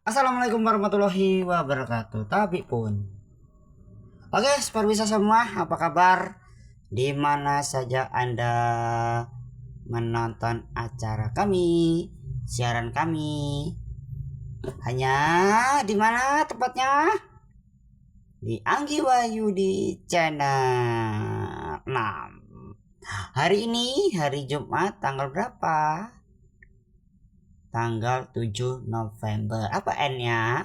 Assalamualaikum warahmatullahi wabarakatuh. Tapi pun, oke, bisa semua, apa kabar? Di mana saja Anda menonton acara kami, siaran kami? Hanya di mana tepatnya? Di Anggi Wahyu di channel 6. Hari ini hari Jumat tanggal berapa? Tanggal 7 November. Apa N-nya?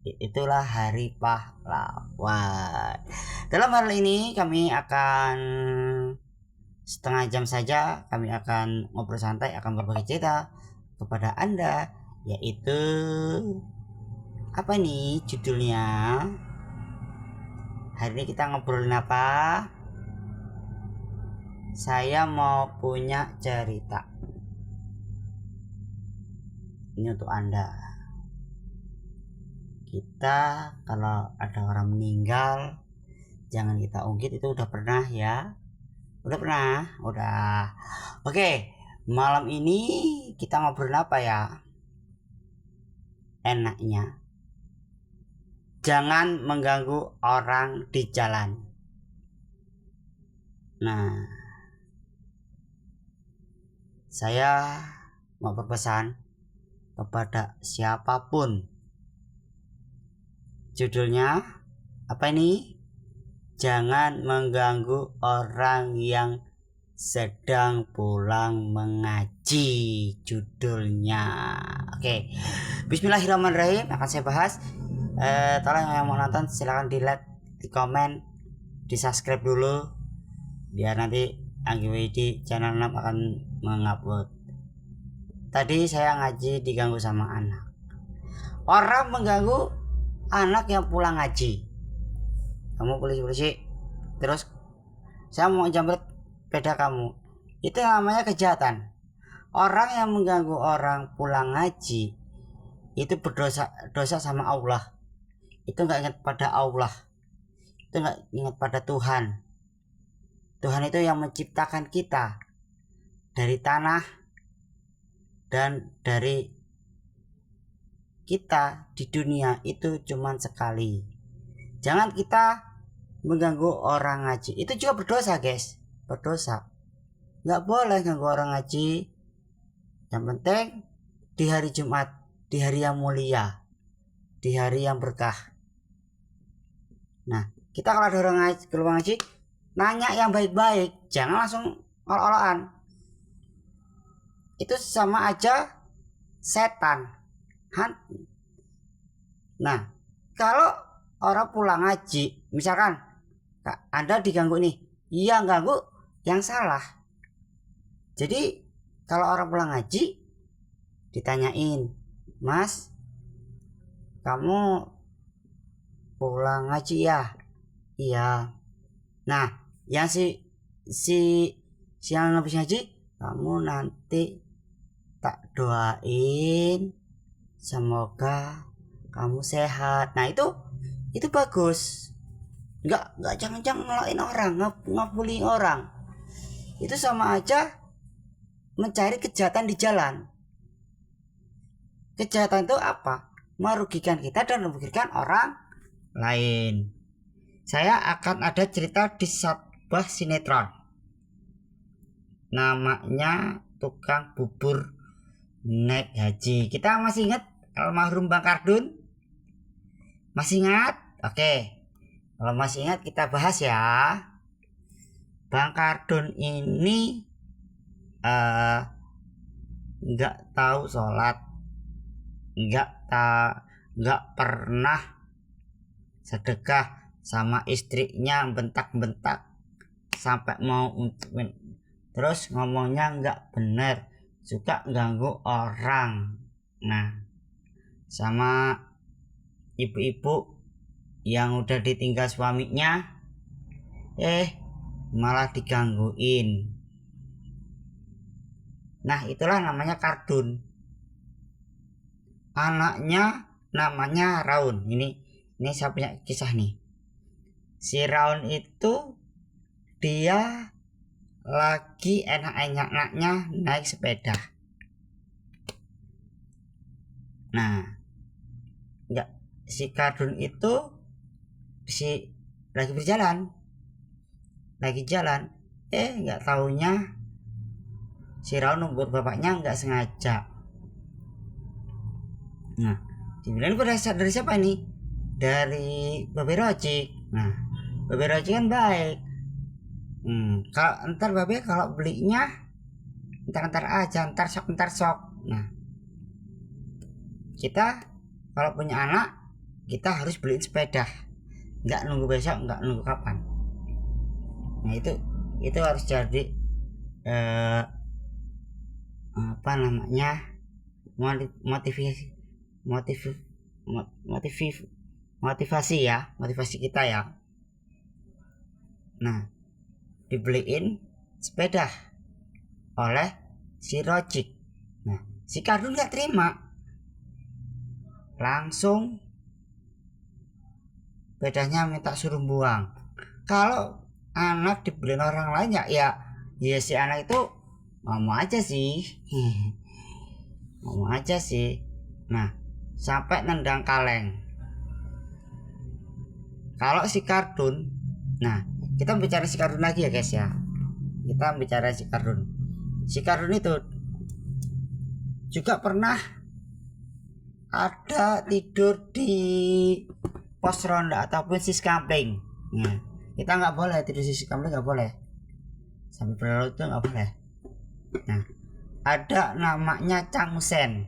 Itulah hari pahlawan. Dalam hal ini kami akan setengah jam saja, kami akan ngobrol santai, akan berbagi cerita kepada Anda, yaitu apa nih judulnya? Hari ini kita ngobrolin apa? Saya mau punya cerita. Ini untuk Anda. Kita kalau ada orang meninggal jangan kita ungkit, itu udah pernah ya. Udah. Oke, malam ini kita ngobrol apa ya? Enaknya jangan mengganggu orang di jalan. Nah, saya mau berpesan kepada siapapun. Judulnya apa ini? Jangan mengganggu orang yang sedang pulang mengaji, judulnya. Oke, Bismillahirrahmanirrahim, akan saya bahas. Tolong yang mau nonton silahkan di like, di komen, di subscribe dulu, biar nanti Anggi Widi channel 6 akan mengupload. Tadi saya ngaji diganggu sama anak. Orang mengganggu anak yang pulang ngaji. Kamu polisi, terus saya mau jambret sepeda kamu, itu namanya kejahatan. Orang yang mengganggu orang pulang ngaji itu dosa sama Allah. Itu nggak ingat pada Allah, itu nggak ingat pada Tuhan. Tuhan itu yang menciptakan kita dari tanah dan dari kita di dunia itu cuman sekali. Jangan kita mengganggu orang ngaji, itu juga berdosa guys, berdosa. Nggak boleh ganggu orang ngaji. Yang penting di hari Jumat, di hari yang mulia, di hari yang berkah. Nah, kita kalau ada orang ngaji, keluar ngaji, nanya yang baik-baik, jangan langsung olok-olokan. Itu sama aja setan. Nah, kalau orang pulang ngaji, misalkan Anda diganggu nih, yang ganggu yang salah. Jadi kalau orang pulang ngaji ditanyain, Mas, kamu pulang ngaji ya? Iya. Nah, yang yang habis ngaji, kamu nanti tak doain semoga kamu sehat. Nah, itu bagus. Enggak jangan ngelain orang, ngabulin orang. Itu sama aja mencari kejahatan di jalan. Kejahatan itu apa? Merugikan kita dan merugikan orang lain. Saya akan ada cerita di sebuah sinetron, namanya Tukang Bubur Naik Haji. Kita masih ingat almarhum Bang Kardun? Masih ingat? Oke, kalau masih ingat kita bahas ya. Bang Kardun ini nggak tahu sholat, nggak pernah sedekah, sama istrinya bentak-bentak sampai mau untuk, terus ngomongnya nggak bener, suka ganggu orang. Nah, sama ibu-ibu yang udah ditinggal suaminya malah digangguin. Nah, itulah namanya Kardun. Anaknya namanya Raun. Ini saya punya kisah nih. Si Raun itu dia lagi enak-enaknya naik sepeda. Nah, enggak, si kardun itu si lagi berjalan, lagi jalan, nggak taunya si Raul nunggu bapaknya nggak sengaja. Nah, dibilang berasal dari siapa ini? Dari Babe Rocik. Nah, Babe Rocik kan baik. Kalau ntar Babe kalau belinya ntar aja, ntar sok. Nah, kita kalau punya anak kita harus beliin sepeda, nggak nunggu besok, nggak nunggu kapan. Nah itu harus jadi apa namanya, motivasi ya, motivasi kita ya. Nah, dibeliin sepeda oleh si Rocik. Nah, si kardun nggak terima, langsung sepedanya minta suruh buang. Kalau anak dibeliin orang lain ya si anak itu ngomong aja sih ngomong aja sih. Nah, sampai nendang kaleng. Kalau si kardun, nah kita bicara si kardun lagi ya guys ya, kita bicara si kardun. Si kardun itu juga pernah ada tidur di pos ronda ataupun siskampling. Nah, kita nggak boleh tidur di siskampling, nggak boleh, sampai berlarut itu nggak boleh. Nah, ada namanya Cang Usen.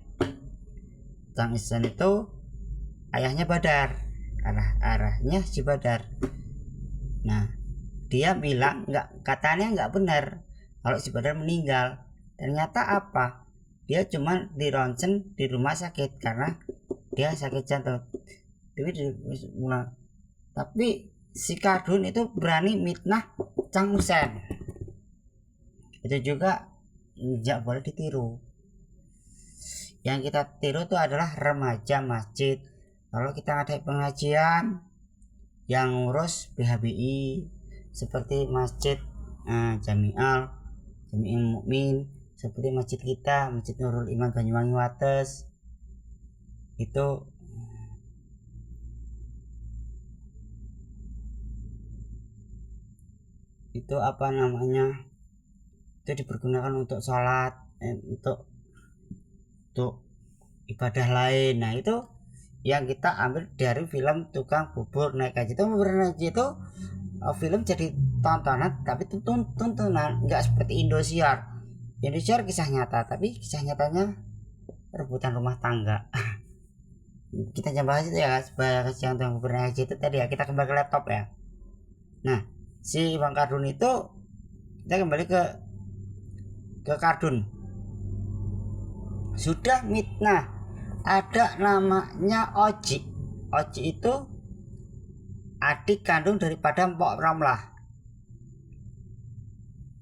Cang Usen itu ayahnya Badar, arahnya si Badar. Nah, dia bilang katanya nggak benar kalau si Badar meninggal. Ternyata apa? Dia cuma dironsen di rumah sakit karena dia sakit jantung. Tapi si kardun itu berani mitnah Cang Usen. Itu juga nggak boleh ditiru. Yang kita tiru itu adalah remaja masjid. Kalau kita ada pengajian yang ngurus BHBI seperti masjid Jami'ul Mukmin, seperti masjid kita, Masjid Nurul Iman Banyuwangi Wates, itu apa namanya, itu dipergunakan untuk sholat, untuk ibadah lain. Nah, itu yang kita ambil dari film Tukang Bubur Naik Haji. Itu film jadi tontonan, tapi tuntunan, nggak seperti Indosiar. Indosiar kisah nyata, tapi kisah nyatanya rebutan rumah tangga. Kita jangan bahas itu ya guys, bahas yang Tukang Bubur Naik Haji itu tadi ya. Kita kembali ke laptop ya. Nah, si Bang Kardun itu, kita kembali ke kardun. Sudah mitnah, ada namanya Oji. Oji itu adik kandung daripada Mpok Ramlah.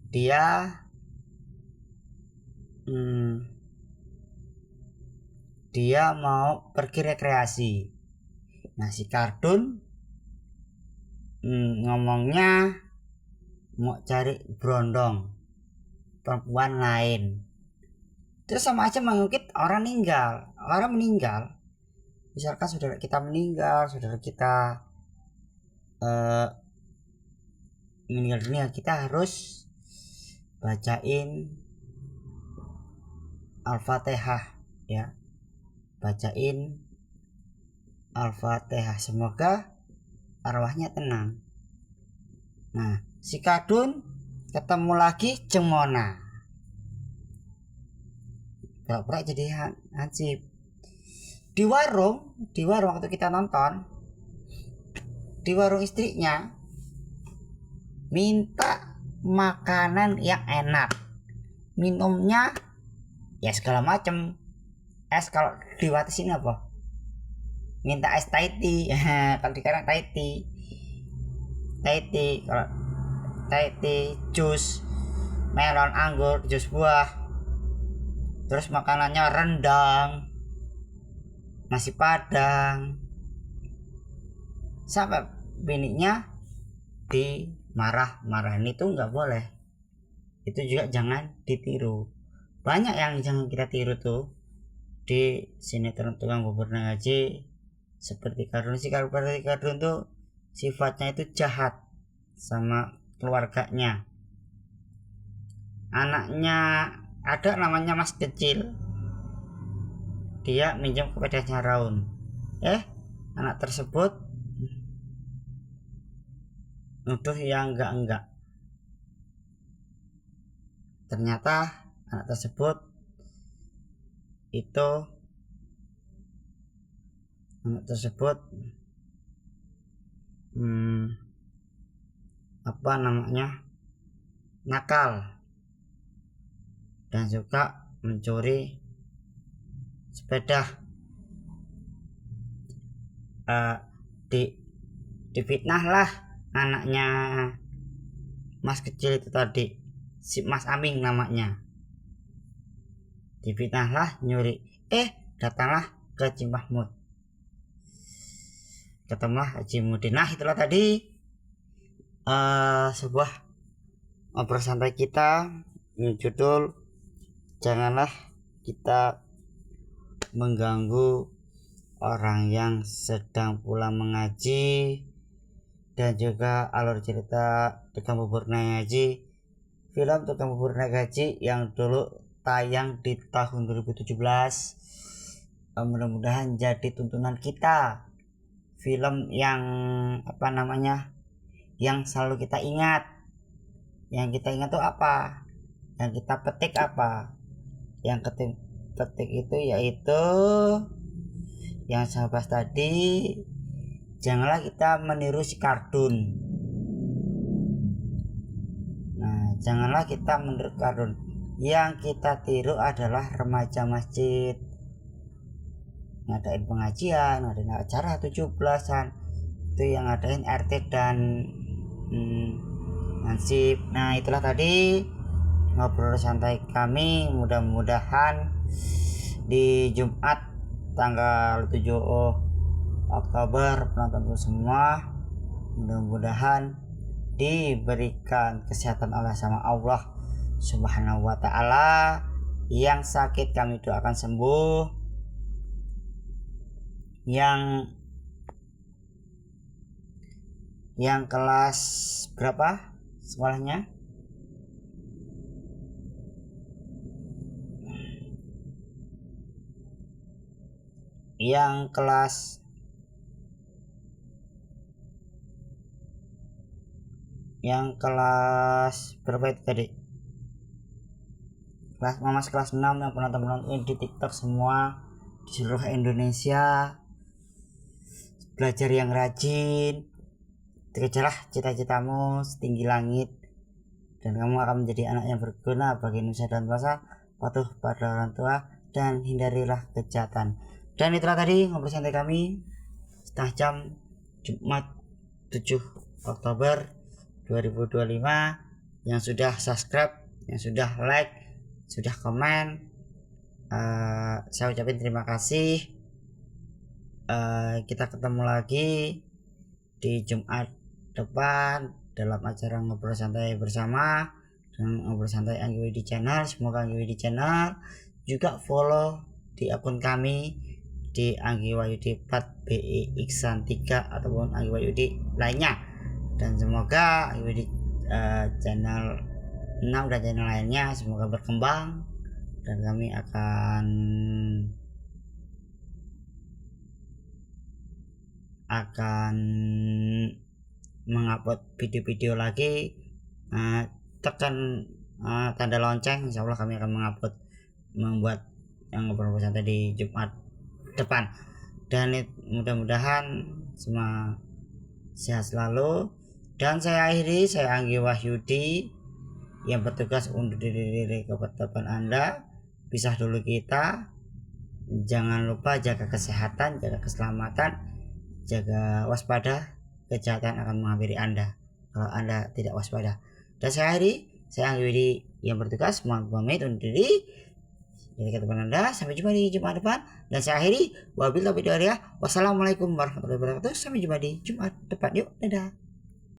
Dia mau pergi rekreasi. Nah, si kardun ngomongnya mau cari berondong perempuan lain. Terus sama aja mengungkit orang meninggal. Misalkan saudara kita meninggal, saudara kita meninggal dunia, kita harus bacain Al-Fatihah ya. Bacain Al-Fatihah, semoga arwahnya tenang. Nah, si kardun ketemu lagi jeung Mona. Pura-pura jadi hansip. Di warung waktu kita nonton, di warung istrinya minta makanan yang enak, minumnya ya segala macem. Es kalau diwatesin apa? Minta es Thai tea. Kalau sekarang Thai tea, kalau Thai tea, jus melon, anggur, jus buah. Terus makanannya rendang, nasi padang, sampai bininya dimarah-marahin. Itu nggak boleh, itu juga jangan ditiru. Banyak yang jangan kita tiru tuh di sinetron Tukang Bubur Naik Haji, seperti kardun. Si kardun tuh sifatnya itu jahat sama keluarganya. Anaknya ada namanya Mas Kecil, dia minjam kepadanya Raun. Anak tersebut nuduh yang enggak. Ternyata anak tersebut nakal dan juga mencuri sepeda. Difitnah lah anaknya Mas Kecil itu tadi, si Mas Aming namanya, difitnah lah nyuri. Datanglah ke Haji Mahmud, ketemulah Haji Mudin. Nah, itulah tadi sebuah ngobrol santai kita yang judul janganlah kita mengganggu orang yang sedang pulang mengaji, dan juga alur cerita Tukang Bubur Naik Haji, film Tukang Bubur Naik Haji yang dulu tayang di tahun 2017. Mudah-mudahan jadi tuntunan kita, film yang yang selalu kita ingat. Yang kita ingat tuh apa? Yang kita petik apa? Yang petik itu yaitu yang saya bahas tadi, janganlah kita meniru si kardun. Nah, janganlah kita meniru kardun. Yang kita tiru adalah remaja masjid, ngadain pengajian, ngadain acara 17-an, itu yang ngadain RT dan Hansip. Nah, itulah tadi ngobrol santai kami. Mudah-mudahan di Jumat tanggal 7 Oktober penonton semua, mudah-mudahan diberikan kesehatan oleh sama Allah Subhanahu wa ta'ala. Yang sakit kami doakan sembuh, yang kelas berapa sekolahnya, yang kelas berapa itu tadi, kelas 6 yang penonton di TikTok semua di seluruh Indonesia, belajar yang rajin, kejarlah cita-citamu setinggi langit, dan kamu akan menjadi anak yang berguna bagi nusa dan bangsa. Patuh pada orang tua dan hindarilah kejahatan. Dan itulah tadi ngobrol santai kami setengah jam Jumat 7 Oktober 2025. Yang sudah subscribe, yang sudah like, sudah komen, saya ucapin terima kasih. Kita ketemu lagi di Jumat depan dalam acara ngobrol santai bersama dengan ngobrol santai Anggi Widi Channel. Semoga Anggi Widi Channel juga follow di akun kami di Anggi Wahyudi plat BI Iksan 3 ataupun Anggi Wahyudi lainnya, dan semoga Anggi Widi channel 6 dan channel lainnya semoga berkembang, dan kami akan mengupload video-video lagi. Tekan tanda lonceng, insyaallah kami akan membuat yang ngobrol santai di Jumat depan. Dan mudah-mudahan semua sehat selalu. Dan saya akhiri, saya Anggi Wahyudi yang bertugas undur diri ke depan Anda. Pisah dulu kita. Jangan lupa jaga kesehatan, jaga keselamatan, jaga waspada. Kejahatan akan menghampiri Anda kalau Anda tidak waspada. Dan saya akhiri, saya Anggi Widi yang bertugas mohon pamit undur diri. Jadi ke depan Anda, sampai jumpa di Jumat depan. Dan saya akhiri, wabillahi taufiq wal hidayah. Wassalamualaikum warahmatullahi wabarakatuh. Sampai jumpa di Jumat depan. Yuk, dadah.